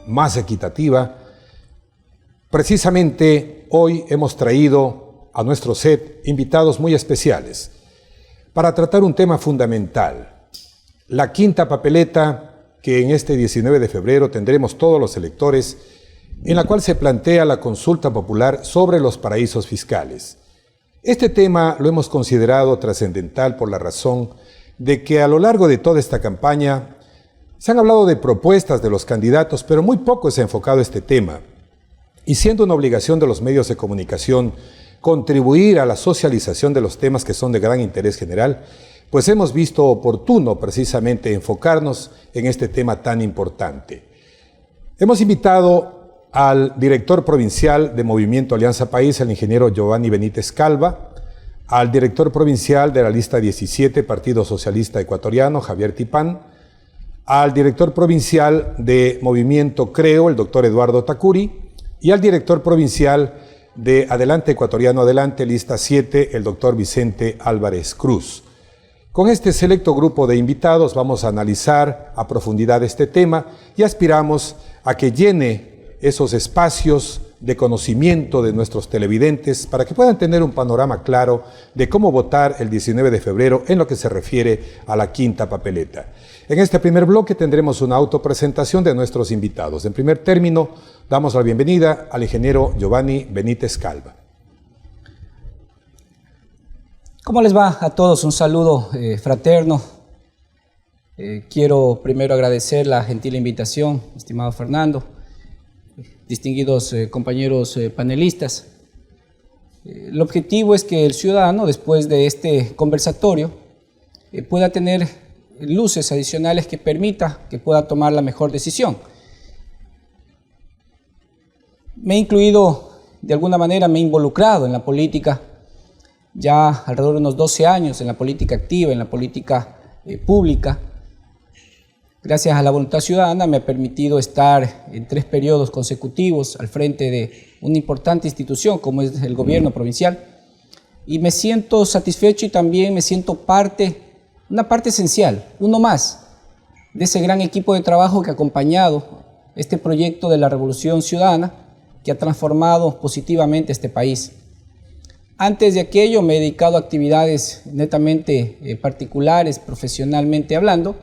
más equitativa. Precisamente hoy hemos traído a nuestro set invitados muy especiales para tratar un tema fundamental, la quinta papeleta que en este 19 de febrero tendremos todos los electores, en la cual se plantea la consulta popular sobre los paraísos fiscales. Este tema lo hemos considerado trascendental por la razón de que a lo largo de toda esta campaña se han hablado de propuestas de los candidatos, pero muy poco se ha enfocado este tema. Y siendo una obligación de los medios de comunicación contribuir a la socialización de los temas que son de gran interés general, pues hemos visto oportuno precisamente enfocarnos en este tema tan importante. Hemos invitado al director provincial de Movimiento Alianza País, el ingeniero Giovanni Benítez Calva, al director provincial de la lista 17, Partido Socialista Ecuatoriano, Javier Tipán, al director provincial de Movimiento Creo, el doctor Eduardo Tacuri, y al director provincial de Adelante Ecuatoriano Adelante, lista 7, el doctor Vicente Álvarez Cruz. Con este selecto grupo de invitados vamos a analizar a profundidad este tema y aspiramos a que llene esos espacios de conocimiento de nuestros televidentes para que puedan tener un panorama claro de cómo votar el 19 de febrero en lo que se refiere a la quinta papeleta. En este primer bloque tendremos una autopresentación de nuestros invitados. En primer término, damos la bienvenida al ingeniero Giovanni Benítez Calva. ¿Cómo les va a todos? Un saludo fraterno. Quiero primero agradecer la gentil invitación, estimado Fernando, distinguidos compañeros panelistas. El objetivo es que el ciudadano, después de este conversatorio, pueda tener luces adicionales que permita que pueda tomar la mejor decisión. Me he incluido, de alguna manera, me he involucrado en la política ya alrededor de unos 12 años, en la política activa, en la política pública. Gracias a la voluntad ciudadana me ha permitido estar en 3 periodos consecutivos al frente de una importante institución como es el gobierno provincial, y me siento satisfecho y también me siento una parte esencial, uno más de ese gran equipo de trabajo que ha acompañado este proyecto de la Revolución Ciudadana que ha transformado positivamente este país. Antes de aquello me he dedicado a actividades netamente particulares, profesionalmente hablando.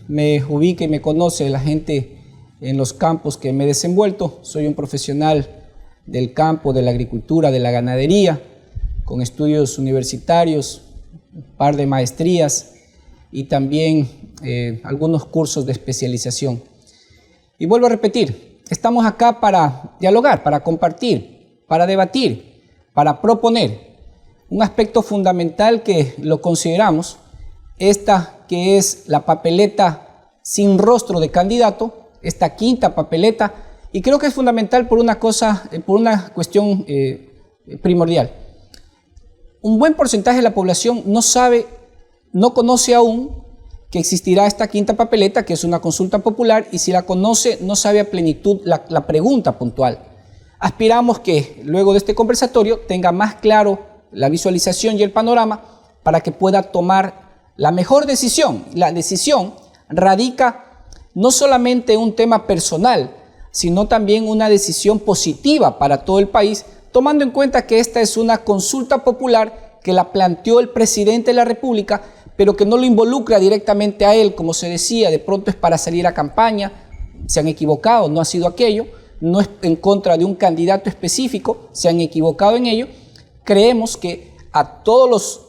Me ubica y me conoce la gente en los campos que me he desenvuelto. Soy un profesional del campo, de la agricultura, de la ganadería, con estudios universitarios, un par de maestrías y también algunos cursos de especialización. Y vuelvo a repetir, estamos acá para dialogar, para compartir, para debatir, para proponer un aspecto fundamental que lo consideramos, esta que es la papeleta sin rostro de candidato, esta quinta papeleta, y creo que es fundamental por una cuestión primordial. Un buen porcentaje de la población no conoce aún que existirá esta quinta papeleta, que es una consulta popular, y si la conoce, no sabe a plenitud la pregunta puntual. Aspiramos que luego de este conversatorio tenga más claro la visualización y el panorama para que pueda tomar la mejor decisión. La decisión radica no solamente en un tema personal, sino también una decisión positiva para todo el país, tomando en cuenta que esta es una consulta popular que la planteó el presidente de la República, pero que no lo involucra directamente a él, como se decía, de pronto es para salir a campaña. Se han equivocado, no ha sido aquello, no es en contra de un candidato específico, se han equivocado en ello. Creemos que a todos los,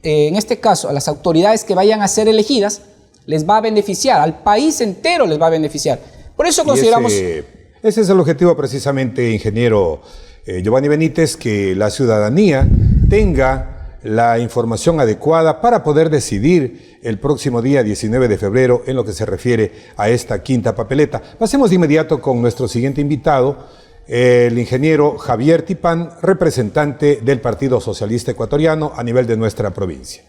en este caso, a las autoridades que vayan a ser elegidas, les va a beneficiar, al país entero les va a beneficiar. Por eso consideramos... Ese es el objetivo precisamente, ingeniero Giovanni Benítez, que la ciudadanía tenga la información adecuada para poder decidir el próximo día 19 de febrero en lo que se refiere a esta quinta papeleta. Pasemos de inmediato con nuestro siguiente invitado, el ingeniero Javier Tipán, representante del Partido Socialista Ecuatoriano a nivel de nuestra provincia.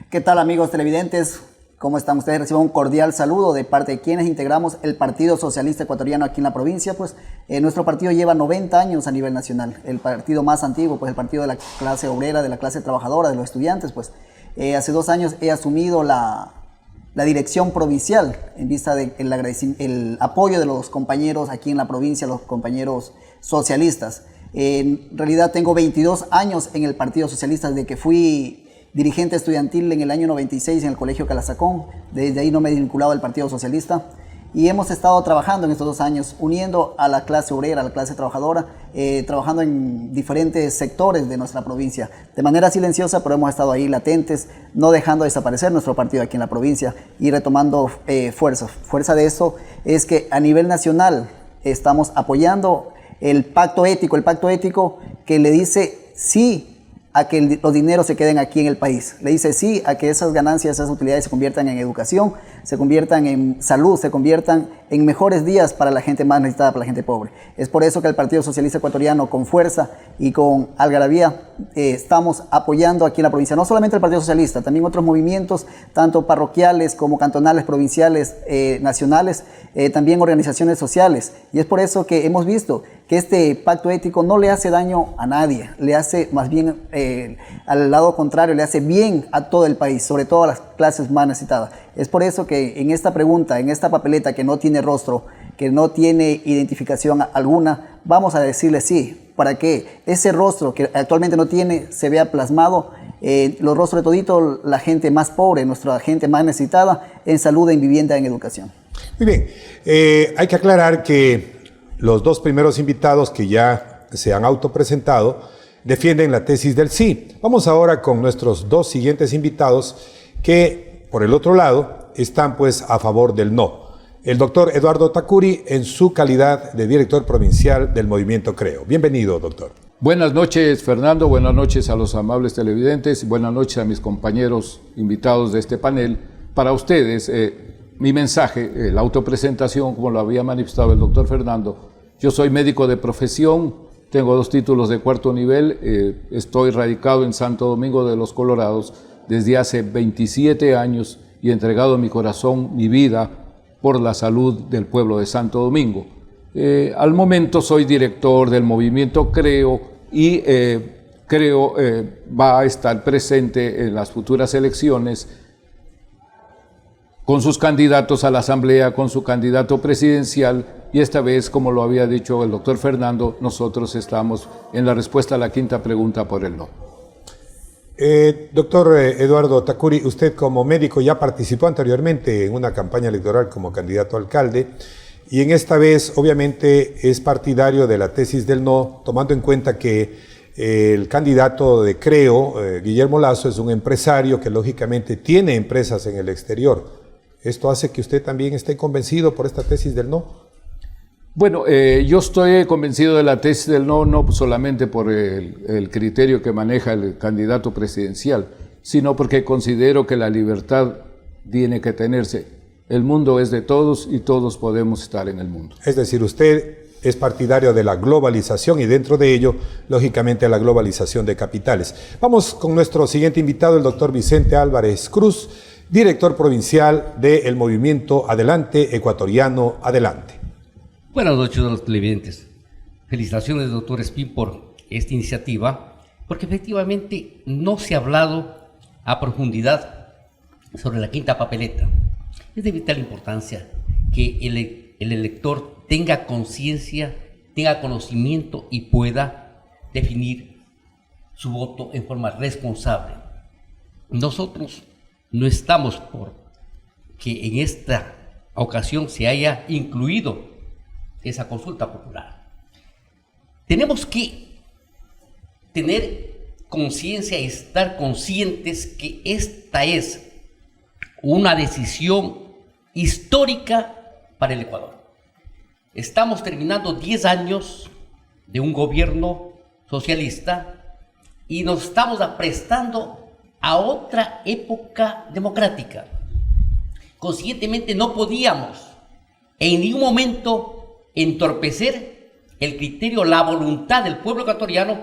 ¿Qué tal, amigos televidentes? ¿Cómo están ustedes? Reciban un cordial saludo de parte de quienes integramos el Partido Socialista Ecuatoriano aquí en la provincia. Pues nuestro partido lleva 90 años a nivel nacional. El partido más antiguo, pues el partido de la clase obrera, de la clase trabajadora, de los estudiantes. Pues hace 2 años he asumido la dirección provincial en vista del apoyo de los compañeros aquí en la provincia, los compañeros socialistas. En realidad tengo 22 años en el Partido Socialista desde que fui dirigente estudiantil en el año 96 en el Colegio Calazacón. Desde ahí no me he vinculado al Partido Socialista. Y hemos estado trabajando en estos 2 años, uniendo a la clase obrera, a la clase trabajadora, trabajando en diferentes sectores de nuestra provincia. De manera silenciosa, pero hemos estado ahí latentes, no dejando desaparecer nuestro partido aquí en la provincia y retomando fuerza. Fuerza de eso es que a nivel nacional estamos apoyando el pacto ético que le dice sí a que los dineros se queden aquí en el país. Le dice sí a que esas ganancias, esas utilidades se conviertan en educación, se conviertan en salud, se conviertan en mejores días para la gente más necesitada, para la gente pobre. Es por eso que el Partido Socialista Ecuatoriano, con fuerza y con algarabía, estamos apoyando aquí en la provincia, no solamente el Partido Socialista, también otros movimientos, tanto parroquiales como cantonales, provinciales, nacionales, también organizaciones sociales. Y es por eso que hemos visto que este pacto ético no le hace daño a nadie, le hace más bien al lado contrario, le hace bien a todo el país, sobre todo a las clases más necesitadas. Es por eso que en esta pregunta, en esta papeleta que no tiene rostro, que no tiene identificación alguna, vamos a decirle sí, para que ese rostro que actualmente no tiene se vea plasmado, los rostros de todito, la gente más pobre, nuestra gente más necesitada, en salud, en vivienda, en educación. Muy bien, hay que aclarar que los 2 primeros invitados que ya se han autopresentado defienden la tesis del sí. Vamos ahora con nuestros 2 siguientes invitados que, por el otro lado, están pues a favor del no. El doctor Eduardo Tacuri en su calidad de director provincial del Movimiento Creo. Bienvenido, doctor. Buenas noches, Fernando. Buenas noches a los amables televidentes. Buenas noches a mis compañeros invitados de este panel. Para ustedes, mi mensaje, la autopresentación, como lo había manifestado el doctor Fernando. Yo soy médico de profesión, tengo 2 títulos de 4º nivel, estoy radicado en Santo Domingo de los Colorados desde hace 27 años y he entregado mi corazón, mi vida, por la salud del pueblo de Santo Domingo. Al momento soy director del Movimiento Creo y Creo va a estar presente en las futuras elecciones con sus candidatos a la Asamblea, con su candidato presidencial, y esta vez, como lo había dicho el doctor Fernando, nosotros estamos en la respuesta a la 5ª pregunta por el no. Doctor Eduardo Tacuri, usted como médico ya participó anteriormente en una campaña electoral como candidato a alcalde, y en esta vez obviamente es partidario de la tesis del no, tomando en cuenta que el candidato de Creo, Guillermo Lazo, es un empresario que lógicamente tiene empresas en el exterior. ¿Esto hace que usted también esté convencido por esta tesis del no? Bueno, yo estoy convencido de la tesis del no, no solamente por el criterio que maneja el candidato presidencial, sino porque considero que la libertad tiene que tenerse. El mundo es de todos y todos podemos estar en el mundo. Es decir, usted es partidario de la globalización y dentro de ello, lógicamente, la globalización de capitales. Vamos con nuestro siguiente invitado, el doctor Vicente Álvarez Cruz, director provincial del Movimiento Adelante Ecuatoriano Adelante. Buenas noches a los televidentes. Felicitaciones, doctor Espín, por esta iniciativa, porque efectivamente no se ha hablado a profundidad sobre la 5ª papeleta. Es de vital importancia que el elector tenga conciencia, tenga conocimiento y pueda definir su voto en forma responsable. Nosotros no estamos por que en esta ocasión se haya incluido esa consulta popular. Tenemos que tener conciencia y estar conscientes que esta es una decisión histórica para el Ecuador. Estamos terminando 10 años de un gobierno socialista y nos estamos aprestando a otra época democrática. Conscientemente no podíamos en ningún momento entorpecer el criterio, la voluntad del pueblo ecuatoriano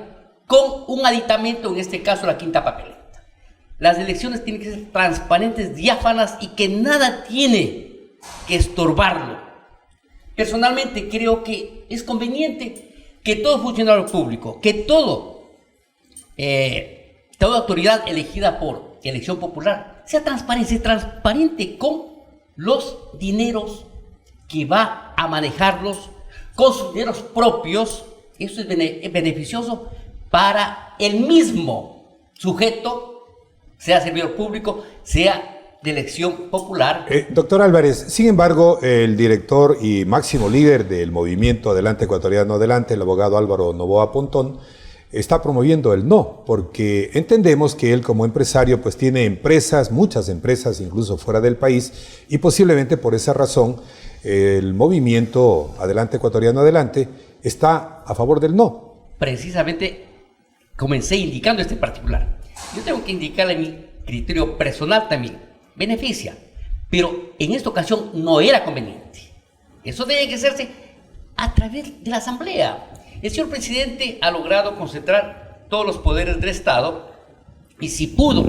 con un aditamento, en este caso la 5ª papeleta. Las elecciones tienen que ser transparentes, diáfanas y que nada tiene que estorbarlo. Personalmente creo que es conveniente que todo funcionario público, que toda autoridad elegida por elección popular sea transparente con los dineros que va a manejarlos, con sus dineros propios. Eso es beneficioso para el mismo sujeto, sea servidor público, sea de elección popular. Doctor Álvarez, sin embargo, el director y máximo líder del movimiento Adelante Ecuatoriano Adelante, el abogado Álvaro Noboa Pontón, está promoviendo el no, porque entendemos que él como empresario pues tiene empresas, muchas empresas, incluso fuera del país, y posiblemente por esa razón el movimiento Adelante Ecuatoriano Adelante está a favor del no. Precisamente comencé indicando este particular. Yo tengo que indicarle mi criterio personal también. Beneficia, pero en esta ocasión no era conveniente. Eso debe que hacerse a través de la Asamblea. El señor presidente ha logrado concentrar todos los poderes del Estado y si pudo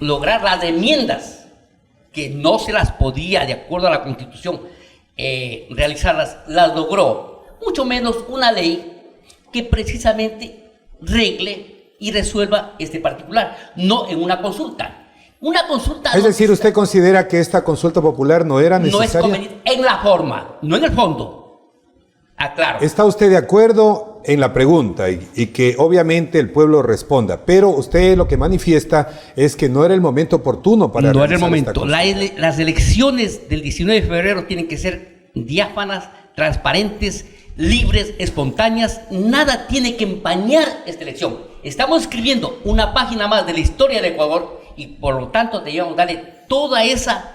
lograr las enmiendas que no se las podía, de acuerdo a la Constitución, realizarlas, las logró. Mucho menos una ley que precisamente regle y resuelva este particular, no en una consulta. Una consulta. Es decir, ¿usted considera que esta consulta popular no era necesaria? No es conveniente en la forma, no en el fondo. Aclaro. ¿Está usted de acuerdo en la pregunta y que obviamente el pueblo responda? Pero usted lo que manifiesta es que no era el momento oportuno para no era el momento. Las elecciones del 19 de febrero tienen que ser diáfanas, transparentes, libres, espontáneas. Nada tiene que empañar esta elección. Estamos escribiendo una página más de la historia del Ecuador y por lo tanto debíamos darle toda esa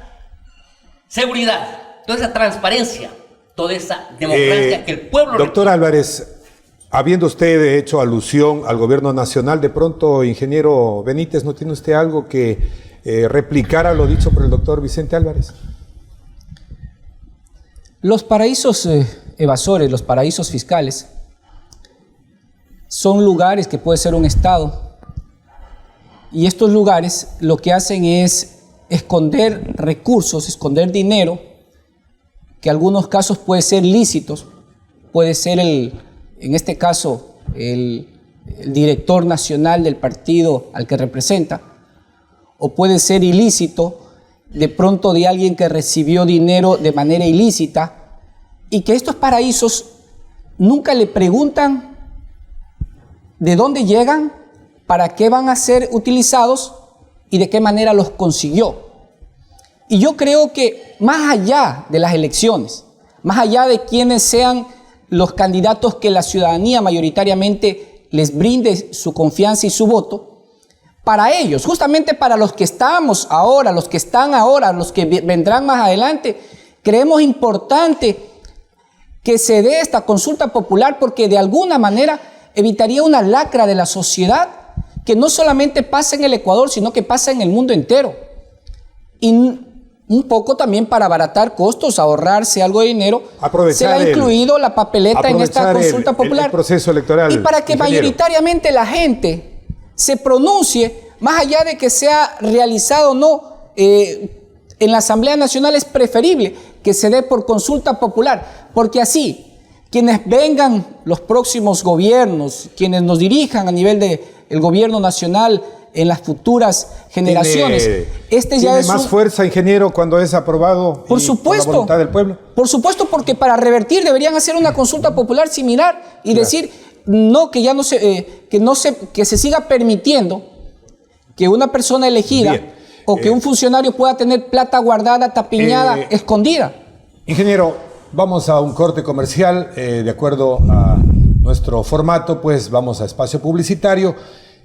seguridad, toda esa transparencia, toda esa democracia que el pueblo Doctor requiere. Álvarez, habiendo usted hecho alusión al gobierno nacional, de pronto, ingeniero Benítez, ¿no tiene usted algo que replicar a lo dicho por el doctor Vicente Álvarez? Los paraísos evasores, los paraísos fiscales, son lugares que puede ser un estado. Y estos lugares lo que hacen es esconder recursos, esconder dinero, que en algunos casos puede ser lícitos, puede ser en este caso, el director nacional del partido al que representa, o puede ser ilícito, de pronto de alguien que recibió dinero de manera ilícita, y que estos paraísos nunca le preguntan de dónde llegan, para qué van a ser utilizados y de qué manera los consiguió. Y yo creo que más allá de las elecciones, más allá de quienes sean los candidatos que la ciudadanía mayoritariamente les brinde su confianza y su voto, para ellos, justamente para los que estamos ahora, los que están ahora, los que vendrán más adelante, creemos importante que se dé esta consulta popular porque de alguna manera evitaría una lacra de la sociedad que no solamente pasa en el Ecuador, sino que pasa en el mundo entero. Y un poco también para abaratar costos, ahorrarse algo de dinero, se le ha incluido la papeleta en esta consulta popular. El proceso electoral. Y para que mayoritariamente la gente se pronuncie, más allá de que sea realizado o no, en la Asamblea Nacional es preferible que se dé por consulta popular, porque así quienes vengan los próximos gobiernos, quienes nos dirijan a nivel del gobierno nacional en las futuras generaciones, ¿Tiene más fuerza, ingeniero, cuando es aprobado por supuesto, por la voluntad del pueblo? Por supuesto, porque para revertir deberían hacer una consulta popular similar y decir no, que ya no se, que se siga permitiendo que una persona elegida o que un funcionario pueda tener plata guardada, tapiñada, escondida. Ingeniero, vamos a un corte comercial. De acuerdo a nuestro formato, pues vamos a espacio publicitario.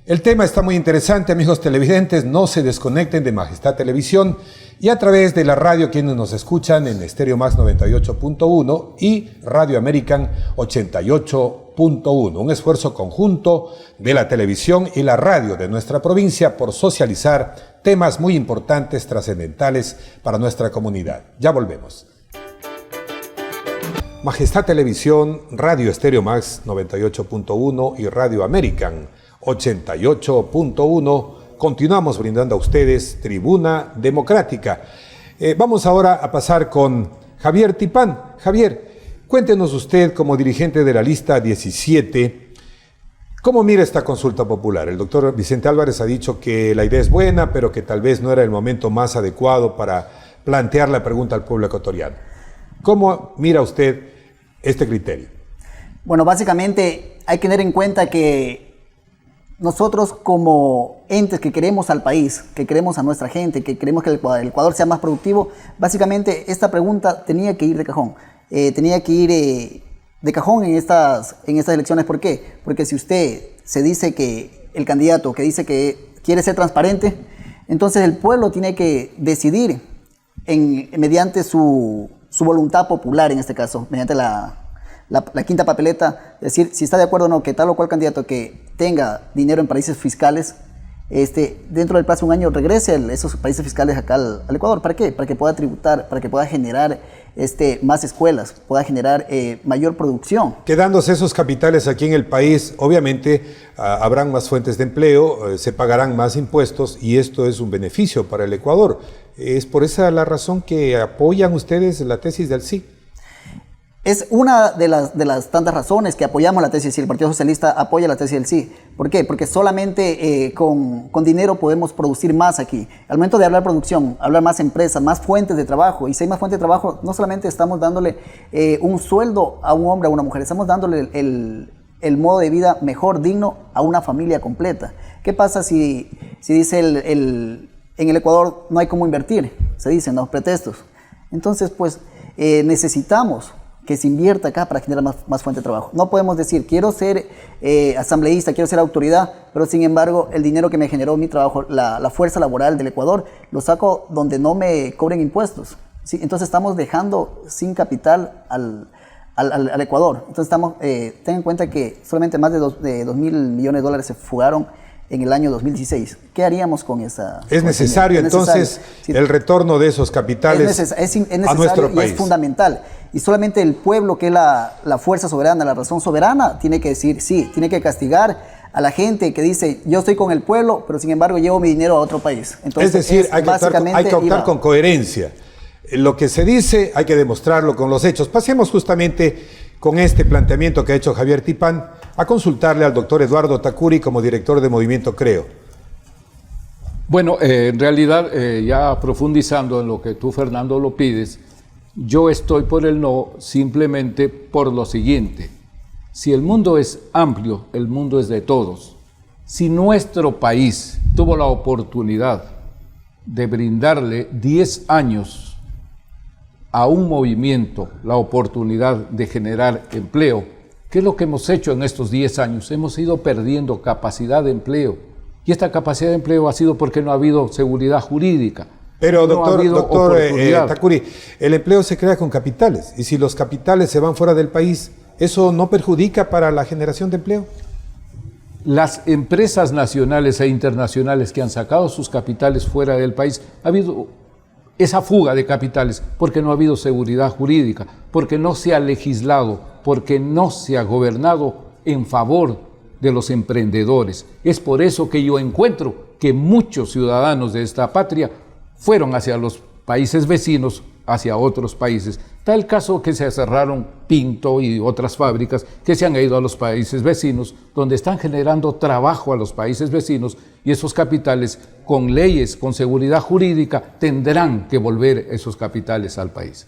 El tema está muy interesante, amigos televidentes, no se desconecten de Majestad Televisión y a través de la radio quienes nos escuchan en Estéreo Max 98.1 y Radio American 88.1. Un esfuerzo conjunto de la televisión y la radio de nuestra provincia por socializar temas muy importantes, trascendentales para nuestra comunidad. Ya volvemos. Majestad Televisión, Radio Estéreo Max 98.1 y Radio American 88.1. Continuamos brindando a ustedes Tribuna Democrática. Vamos ahora a pasar con Javier Tipán. Javier, cuéntenos usted como dirigente de la lista 17, ¿Cómo mira esta consulta popular? El doctor Vicente Álvarez ha dicho que la idea es buena, pero que tal vez no era el momento más adecuado para plantear la pregunta al pueblo ecuatoriano. ¿Cómo mira usted este criterio? Bueno, básicamente hay que tener en cuenta que nosotros como entes que queremos al país, que queremos a nuestra gente, que queremos que el Ecuador sea más productivo, básicamente esta pregunta tenía que ir de cajón. Tenía que ir de cajón en estas elecciones. ¿Por qué? Porque si usted se dice que el candidato que dice que quiere ser transparente, entonces el pueblo tiene que decidir mediante su voluntad popular, en este caso, mediante la quinta papeleta, decir si está de acuerdo o no que tal o cual candidato que tenga dinero en paraísos fiscales, dentro del plazo de un año regrese esos paraísos fiscales acá al Ecuador. ¿Para qué? Para que pueda tributar, para que pueda generar más escuelas, pueda generar mayor producción. Quedándose esos capitales aquí en el país, obviamente habrán más fuentes de empleo, se pagarán más impuestos y esto es un beneficio para el Ecuador. ¿Es por esa la razón que apoyan ustedes la tesis del sí? Es una de las tantas razones que apoyamos la tesis del sí. El Partido Socialista apoya la tesis del sí. ¿Por qué? Porque solamente con dinero podemos producir más aquí. Al momento de hablar producción, hablar más empresas, más fuentes de trabajo. Y si hay más fuentes de trabajo, no solamente estamos dándole un sueldo a un hombre, a una mujer, estamos dándole el modo de vida mejor, digno a una familia completa. ¿Qué pasa si dice en el Ecuador no hay cómo invertir? Se dicen los pretextos. Entonces, pues, necesitamos que se invierta acá para generar más fuente de trabajo. No podemos decir, quiero ser asambleísta, quiero ser autoridad, pero sin embargo, el dinero que me generó mi trabajo, la fuerza laboral del Ecuador, lo saco donde no me cobren impuestos. ¿Sí? Entonces estamos dejando sin capital al Ecuador. Entonces ten en cuenta que solamente más de 2.000 millones de dólares se fugaron en el año 2016. ¿Qué haríamos con esa? Es necesario entonces el retorno de esos capitales es necesario a nuestro país. Y es fundamental. Y solamente el pueblo, que es la fuerza soberana, la razón soberana, tiene que decir sí, tiene que castigar a la gente que dice yo estoy con el pueblo, pero sin embargo llevo mi dinero a otro país. Entonces, es decir, hay que optar con coherencia. Lo que se dice hay que demostrarlo con los hechos. Pasemos justamente con este planteamiento que ha hecho Javier Tipán a consultarle al doctor Eduardo Tacuri como director de Movimiento Creo. Bueno, en realidad, ya profundizando en lo que tú, Fernando, lo pides, yo estoy por el no simplemente por lo siguiente. Si el mundo es amplio, el mundo es de todos. Si nuestro país tuvo la oportunidad de brindarle 10 años a un movimiento, la oportunidad de generar empleo, ¿qué es lo que hemos hecho en estos 10 años? Hemos ido perdiendo capacidad de empleo. Y esta capacidad de empleo ha sido porque no ha habido seguridad jurídica. Pero doctor Tacuri, el empleo se crea con capitales, y si los capitales se van fuera del país, ¿eso no perjudica para la generación de empleo? Las empresas nacionales e internacionales que han sacado sus capitales fuera del país, ha habido esa fuga de capitales porque no ha habido seguridad jurídica, porque no se ha legislado, porque no se ha gobernado en favor de los emprendedores. Es por eso que yo encuentro que muchos ciudadanos de esta patria fueron hacia los países vecinos, hacia otros países. Tal caso que se cerraron Pinto y otras fábricas que se han ido a los países vecinos, donde están generando trabajo a los países vecinos, y esos capitales, con leyes, con seguridad jurídica, tendrán que volver esos capitales al país.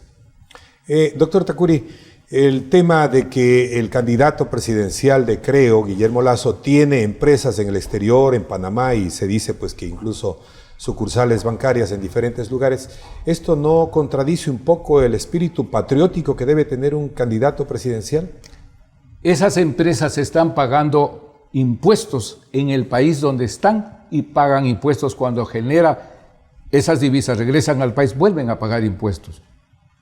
Doctor Tacuri, el tema de que el candidato presidencial de Creo, Guillermo Lasso, tiene empresas en el exterior, en Panamá, y se dice pues que incluso sucursales bancarias en diferentes lugares, ¿esto no contradice un poco el espíritu patriótico que debe tener un candidato presidencial? Esas empresas están pagando impuestos en el país donde están y pagan impuestos cuando genera esas divisas, regresan al país, vuelven a pagar impuestos.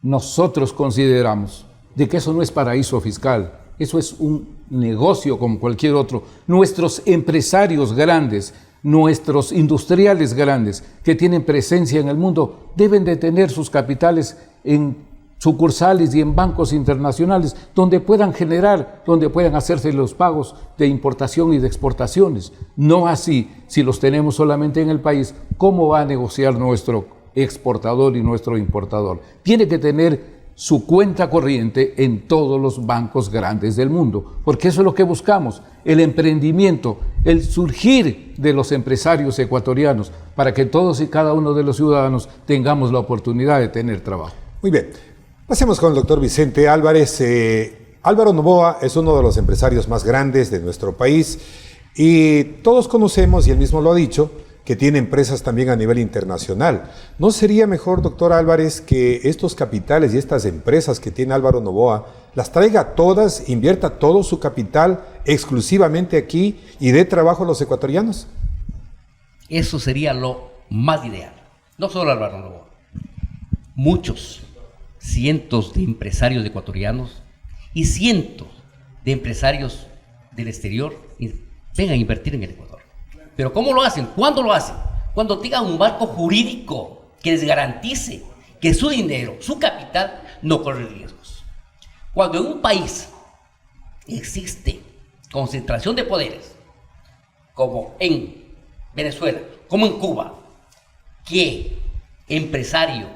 Nosotros consideramos de que eso no es paraíso fiscal, eso es un negocio como cualquier otro. Nuestros empresarios grandes, nuestros industriales grandes que tienen presencia en el mundo deben de tener sus capitales en sucursales y en bancos internacionales donde puedan generar, donde puedan hacerse los pagos de importación y de exportaciones. No así, si los tenemos solamente en el país, ¿cómo va a negociar nuestro exportador y nuestro importador? Tiene que tener su cuenta corriente en todos los bancos grandes del mundo, porque eso es lo que buscamos, el emprendimiento, el surgir de los empresarios ecuatorianos, para que todos y cada uno de los ciudadanos tengamos la oportunidad de tener trabajo. Muy bien, pasemos con el doctor Vicente Álvarez. Álvaro Noboa es uno de los empresarios más grandes de nuestro país y todos conocemos, y él mismo lo ha dicho, que tiene empresas también a nivel internacional. ¿No sería mejor, doctor Álvarez, que estos capitales y estas empresas que tiene Álvaro Noboa las traiga todas, invierta todo su capital exclusivamente aquí y dé trabajo a los ecuatorianos? Eso sería lo más ideal. No solo Álvaro Noboa, muchos, cientos de empresarios ecuatorianos y cientos de empresarios del exterior vengan a invertir en el Ecuador. Pero ¿cómo lo hacen? ¿Cuándo lo hacen? Cuando tengan un marco jurídico que les garantice que su dinero, su capital, no corre riesgos. Cuando en un país existe concentración de poderes, como en Venezuela, como en Cuba, que empresario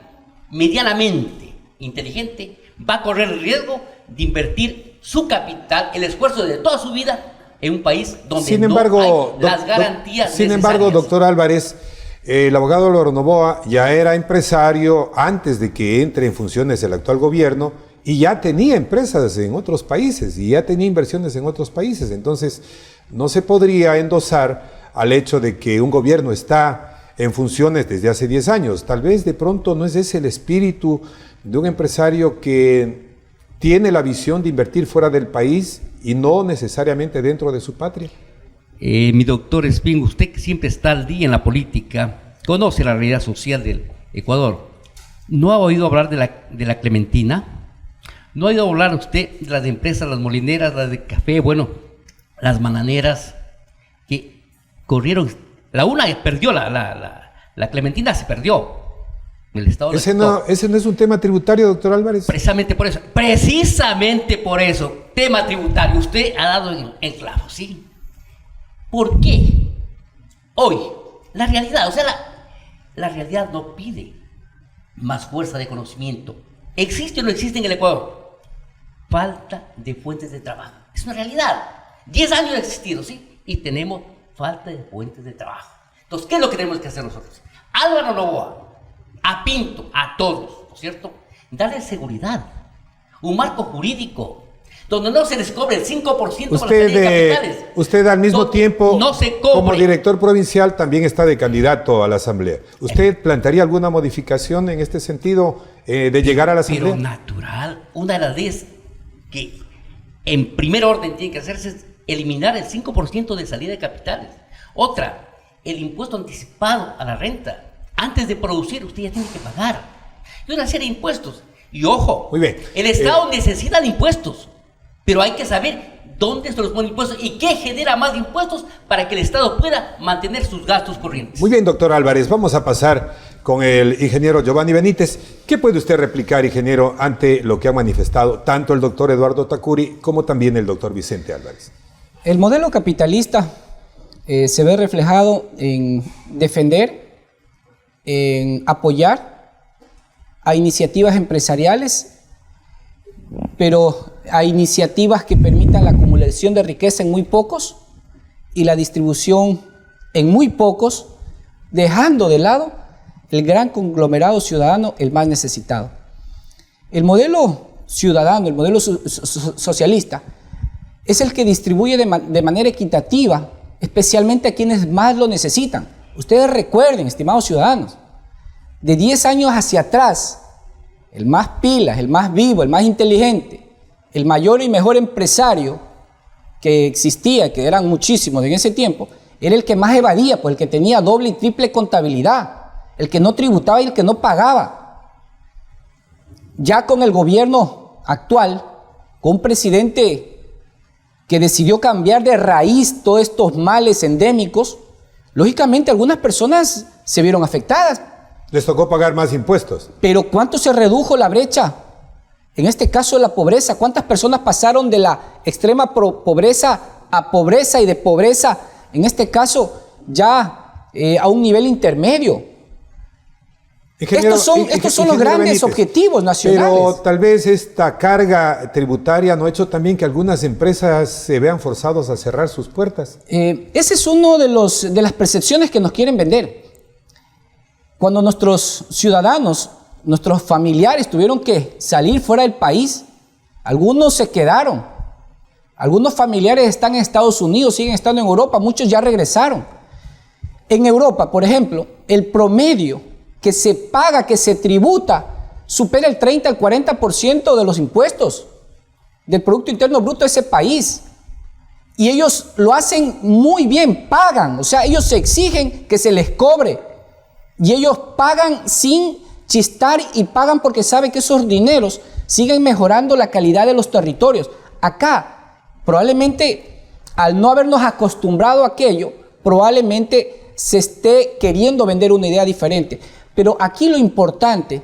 medianamente inteligente va a correr el riesgo de invertir su capital, el esfuerzo de toda su vida, en un país donde no hay las garantías necesarias. Sin embargo, doctor Álvarez, el abogado Álvaro Noboa ya era empresario antes de que entre en funciones el actual gobierno y ya tenía empresas en otros países y ya tenía inversiones en otros países. Entonces, no se podría endosar al hecho de que un gobierno está en funciones desde hace 10 años. Tal vez de pronto no es ese el espíritu de un empresario que tiene la visión de invertir fuera del país y no necesariamente dentro de su patria. Mi doctor Espín, usted que siempre está al día en la política, conoce la realidad social del Ecuador. ¿No ha oído hablar de la Clementina? ¿No ha oído hablar usted de las empresas, las molineras, las de café, bueno, las bananeras, que corrieron? La una perdió, la Clementina se perdió. El Estado ese no es un tema tributario, doctor Álvarez. Precisamente por eso, tema tributario, usted ha dado en clavo, ¿sí? ¿Por qué? Hoy, la realidad, la realidad no pide más fuerza de conocimiento. ¿Existe o no existe en el Ecuador? Falta de fuentes de trabajo. Es una realidad. 10 años ha existido, ¿sí? Y tenemos falta de fuentes de trabajo. Entonces, ¿qué es lo que tenemos que hacer nosotros? Álvaro Noboa, a Pinto, a todos, ¿no es cierto? Darle seguridad, un marco jurídico, donde no se les cobre el 5% por la salida de capitales. Usted al mismo tiempo, no se cobre. Como director provincial, también está de candidato a la Asamblea. ¿Usted plantearía alguna modificación en este sentido de llegar a la Asamblea? Pero natural, una de las leyes que en primer orden tiene que hacerse es eliminar el 5% de salida de capitales. Otra, el impuesto anticipado a la renta. Antes de producir, usted ya tiene que pagar. Y una serie de impuestos. Y ojo, muy bien. El Estado necesita de impuestos, pero hay que saber dónde se los ponen impuestos y qué genera más impuestos para que el Estado pueda mantener sus gastos corrientes. Muy bien, doctor Álvarez, vamos a pasar con el ingeniero Giovanni Benítez. ¿Qué puede usted replicar, ingeniero, ante lo que ha manifestado tanto el doctor Eduardo Tacuri como también el doctor Vicente Álvarez? El modelo capitalista se ve reflejado en defender, en apoyar a iniciativas empresariales, pero a iniciativas que permitan la acumulación de riqueza en muy pocos y la distribución en muy pocos, dejando de lado el gran conglomerado ciudadano, el más necesitado. El modelo ciudadano, el modelo socialista, es el que distribuye de manera equitativa, especialmente a quienes más lo necesitan. Ustedes recuerden, estimados ciudadanos, de 10 años hacia atrás, el más pilas, el más vivo, el más inteligente, el mayor y mejor empresario que existía, que eran muchísimos en ese tiempo, era el que más evadía, pues el que tenía doble y triple contabilidad, el que no tributaba y el que no pagaba. Ya con el gobierno actual, con un presidente que decidió cambiar de raíz todos estos males endémicos, lógicamente algunas personas se vieron afectadas. Les tocó pagar más impuestos. Pero ¿cuánto se redujo la brecha? En este caso, la pobreza. ¿Cuántas personas pasaron de la extrema pobreza a pobreza y de pobreza, en este caso, ya a un nivel intermedio? Ingeniero, estos son los grandes Benítez, objetivos nacionales. Pero tal vez esta carga tributaria no ha hecho también que algunas empresas se vean forzados a cerrar sus puertas. Ese es uno de las percepciones que nos quieren vender. Cuando nuestros ciudadanos, nuestros familiares tuvieron que salir fuera del país, algunos se quedaron. Algunos familiares están en Estados Unidos, siguen estando en Europa, muchos ya regresaron. En Europa, por ejemplo, el promedio que se paga, que se tributa, supera el 30 al 40% de los impuestos del Producto Interno Bruto de ese país. Y ellos lo hacen muy bien, pagan, o sea, ellos se exigen que se les cobre. Y ellos pagan sin chistar y pagan porque saben que esos dineros siguen mejorando la calidad de los territorios. Acá, probablemente, al no habernos acostumbrado a aquello, probablemente se esté queriendo vender una idea diferente. Pero aquí lo importante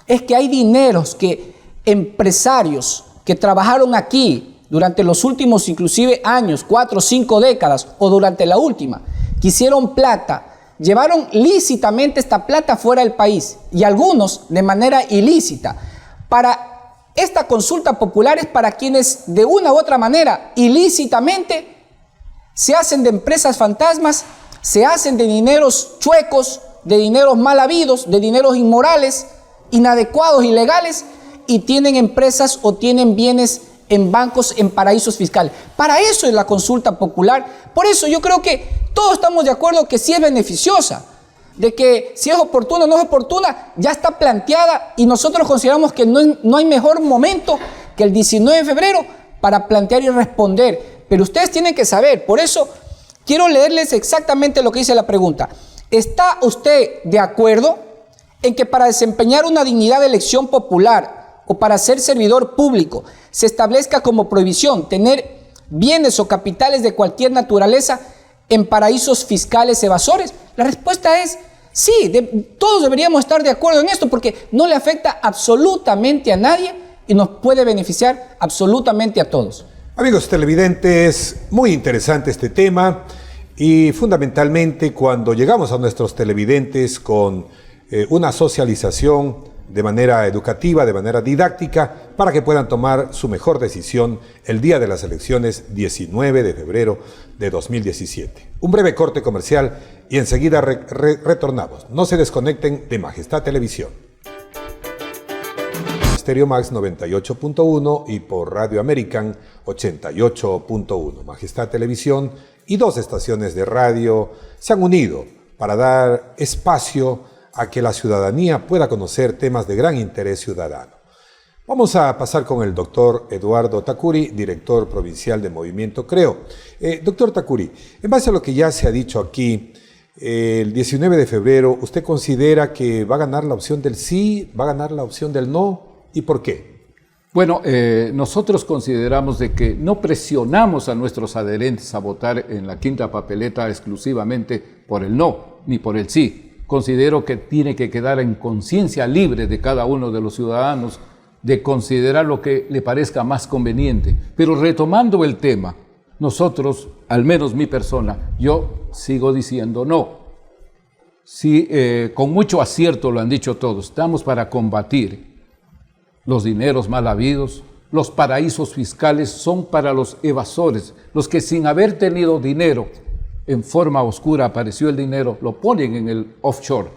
es que hay dineros que empresarios que trabajaron aquí durante los últimos inclusive años, 4 o 5 décadas o durante la última, que hicieron plata, llevaron lícitamente esta plata fuera del país y algunos de manera ilícita. Para esta consulta popular es para quienes de una u otra manera ilícitamente se hacen de empresas fantasmas, se hacen de dineros chuecos, de dineros mal habidos, de dineros inmorales, inadecuados, ilegales, y tienen empresas o tienen bienes en bancos, en paraísos fiscales. Para eso es la consulta popular. Por eso yo creo que todos estamos de acuerdo que sí es beneficiosa, de que si es oportuna o no es oportuna, ya está planteada y nosotros consideramos que no hay mejor momento que el 19 de febrero para plantear y responder. Pero ustedes tienen que saber, por eso quiero leerles exactamente lo que dice la pregunta. ¿Está usted de acuerdo en que para desempeñar una dignidad de elección popular o para ser servidor público se establezca como prohibición tener bienes o capitales de cualquier naturaleza en paraísos fiscales evasores? La respuesta es sí, todos deberíamos estar de acuerdo en esto porque no le afecta absolutamente a nadie y nos puede beneficiar absolutamente a todos. Amigos televidentes, muy interesante este tema. Y fundamentalmente cuando llegamos a nuestros televidentes con una socialización de manera educativa, de manera didáctica, para que puedan tomar su mejor decisión el día de las elecciones 19 de febrero de 2017. Un breve corte comercial y enseguida retornamos. No se desconecten de Majestad Televisión. Stereo Max 98.1 y por Radio American 88.1. Majestad Televisión y 2 estaciones de radio se han unido para dar espacio a que la ciudadanía pueda conocer temas de gran interés ciudadano. Vamos a pasar con el doctor Eduardo Tacuri, director provincial de Movimiento Creo. Doctor Tacuri, en base a lo que ya se ha dicho aquí, el 19 de febrero, ¿usted considera que va a ganar la opción del sí, va a ganar la opción del no? ¿Y por qué? Bueno, nosotros consideramos de que no presionamos a nuestros adherentes a votar en la quinta papeleta exclusivamente por el no, ni por el sí. Considero que tiene que quedar en conciencia libre de cada uno de los ciudadanos de considerar lo que le parezca más conveniente. Pero retomando el tema, nosotros, al menos mi persona, yo sigo diciendo no. Sí, con mucho acierto lo han dicho todos, estamos para combatir los dineros mal habidos. Los paraísos fiscales son para los evasores, los que sin haber tenido dinero, en forma oscura apareció el dinero, lo ponen en el offshore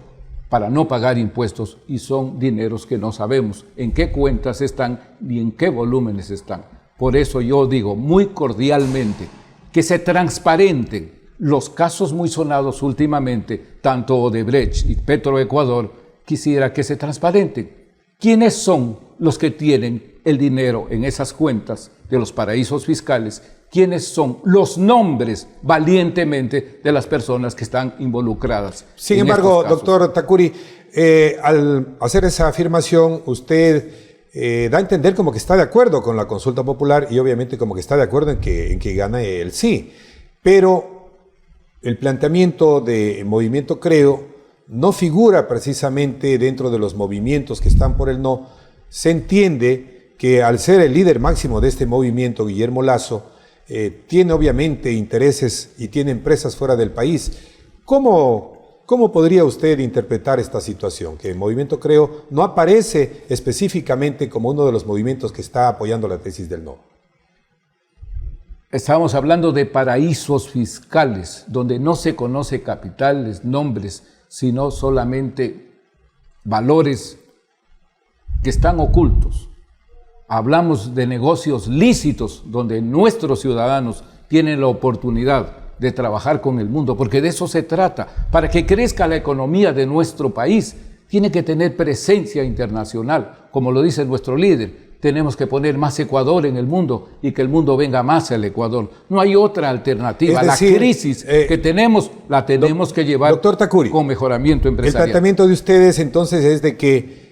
para no pagar impuestos y son dineros que no sabemos en qué cuentas están ni en qué volúmenes están. Por eso yo digo muy cordialmente que se transparenten los casos muy sonados últimamente, tanto Odebrecht y Petroecuador, quisiera que se transparenten. ¿Quiénes son los que tienen el dinero en esas cuentas de los paraísos fiscales? ¿Quiénes son los nombres valientemente de las personas que están involucradas? Sin embargo, doctor Tacuri, al hacer esa afirmación, usted da a entender como que está de acuerdo con la consulta popular y obviamente como que está de acuerdo en que gane el sí. Pero el planteamiento de Movimiento Creo no figura precisamente dentro de los movimientos que están por el no. Se entiende que al ser el líder máximo de este movimiento, Guillermo Lasso, tiene obviamente intereses y tiene empresas fuera del país. ¿Cómo ¿Cómo podría usted interpretar esta situación? Que el Movimiento Creo no aparece específicamente como uno de los movimientos que está apoyando la tesis del no. Estamos hablando de paraísos fiscales, donde no se conoce capitales, nombres, sino solamente valores que están ocultos. Hablamos de negocios lícitos, donde nuestros ciudadanos tienen la oportunidad de trabajar con el mundo, porque de eso se trata. Para que crezca la economía de nuestro país, tiene que tener presencia internacional, como lo dice nuestro líder. Tenemos que poner más Ecuador en el mundo y que el mundo venga más al Ecuador. No hay otra alternativa. Es decir, la crisis que tenemos, la tenemos que llevar, doctor Tacuri, con mejoramiento empresarial. El planteamiento de ustedes entonces es de que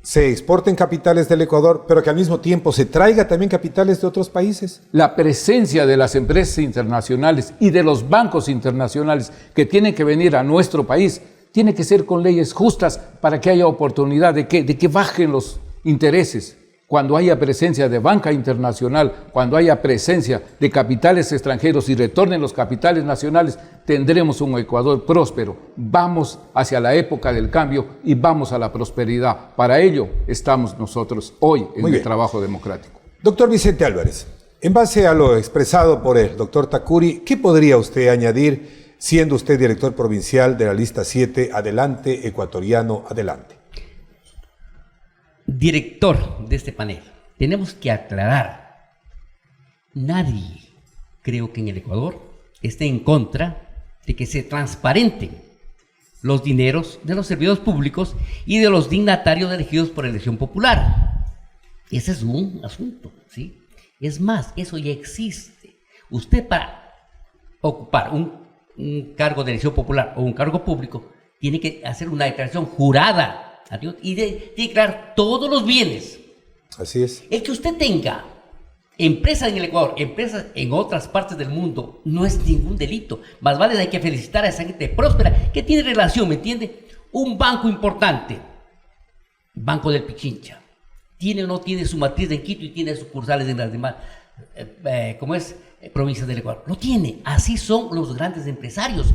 se exporten capitales del Ecuador, pero que al mismo tiempo se traiga también capitales de otros países. La presencia de las empresas internacionales y de los bancos internacionales que tienen que venir a nuestro país tiene que ser con leyes justas para que haya oportunidad de que bajen los intereses. Cuando haya presencia de banca internacional, cuando haya presencia de capitales extranjeros y retornen los capitales nacionales, tendremos un Ecuador próspero. Vamos hacia la época del cambio y vamos a la prosperidad. Para ello estamos nosotros hoy en el trabajo democrático. Doctor Vicente Álvarez, en base a lo expresado por el doctor Tacuri, ¿qué podría usted añadir siendo usted director provincial de la lista 7, Adelante Ecuatoriano Adelante? Director de este panel, tenemos que aclarar, nadie, creo que en el Ecuador, esté en contra de que se transparenten los dineros de los servidores públicos y de los dignatarios elegidos por elección popular. Ese es un asunto, ¿sí? Es más, eso ya existe. Usted para ocupar un cargo de elección popular o un cargo público tiene que hacer una declaración jurada y declarar todos los bienes. Así es. El que usted tenga empresas en el Ecuador, empresas en otras partes del mundo, no es ningún delito. Más vale, hay que felicitar a esa gente próspera que tiene relación, ¿me entiende? Un banco importante, Banco del Pichincha, tiene o no tiene su matriz en Quito y tiene sucursales en las demás, provincias del Ecuador. Lo tiene. Así son los grandes empresarios,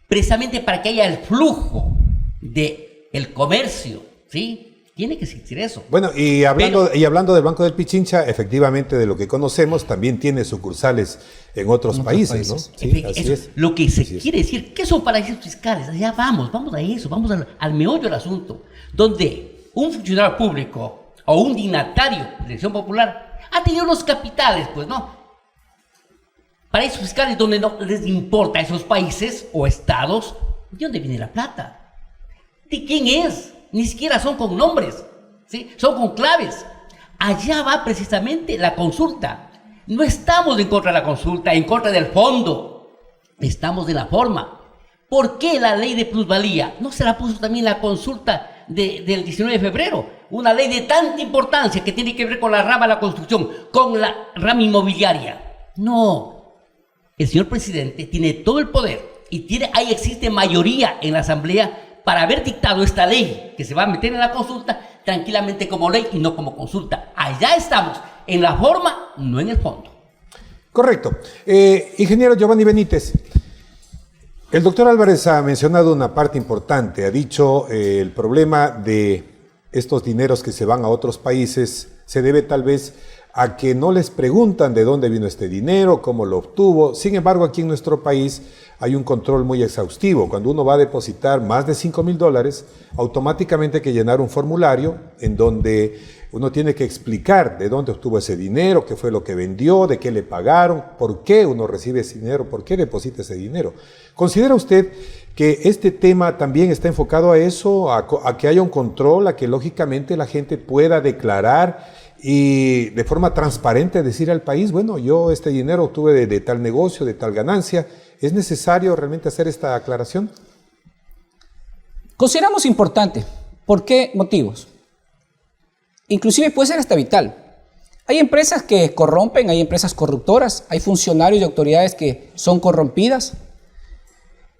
precisamente para que haya el flujo de el comercio, ¿sí? Tiene que existir eso. Bueno, y hablando del Banco del Pichincha, efectivamente, de lo que conocemos, también tiene sucursales en otros países, ¿no? Sí, así es. Lo que se quiere decir, ¿qué son paraísos fiscales? Ya vamos a eso, vamos al meollo del asunto, donde un funcionario público o un dignatario de elección popular ha tenido unos capitales, pues, ¿no? Paraísos fiscales donde no les importa a esos países o estados de dónde viene la plata. ¿De quién es? Ni siquiera son con nombres, ¿sí? Son con claves. Allá va precisamente la consulta. No estamos en contra de la consulta, en contra del fondo. Estamos de la forma. ¿Por qué la ley de plusvalía? ¿No se la puso también la consulta del 19 de febrero? Una ley de tanta importancia que tiene que ver con la rama de la construcción, con la rama inmobiliaria. No. El señor presidente tiene todo el poder y ahí existe mayoría en la asamblea para haber dictado esta ley que se va a meter en la consulta tranquilamente como ley y no como consulta. Allá estamos, en la forma, no en el fondo. Correcto. Ingeniero Giovanni Benítez, el doctor Álvarez ha mencionado una parte importante, ha dicho el problema de estos dineros que se van a otros países se debe tal vez a que no les preguntan de dónde vino este dinero, cómo lo obtuvo. Sin embargo, aquí en nuestro país hay un control muy exhaustivo. Cuando uno va a depositar más de $5,000, automáticamente hay que llenar un formulario en donde uno tiene que explicar de dónde obtuvo ese dinero, qué fue lo que vendió, de qué le pagaron, por qué uno recibe ese dinero, por qué deposita ese dinero. ¿Considera usted que este tema también está enfocado a eso, a que haya un control, a que lógicamente la gente pueda declarar y de forma transparente decir al país, bueno, yo este dinero obtuve de tal negocio, de tal ganancia? ¿Es necesario realmente hacer esta aclaración? Consideramos importante. ¿Por qué motivos? Inclusive puede ser hasta vital. Hay empresas que corrompen, hay empresas corruptoras, hay funcionarios y autoridades que son corrompidas,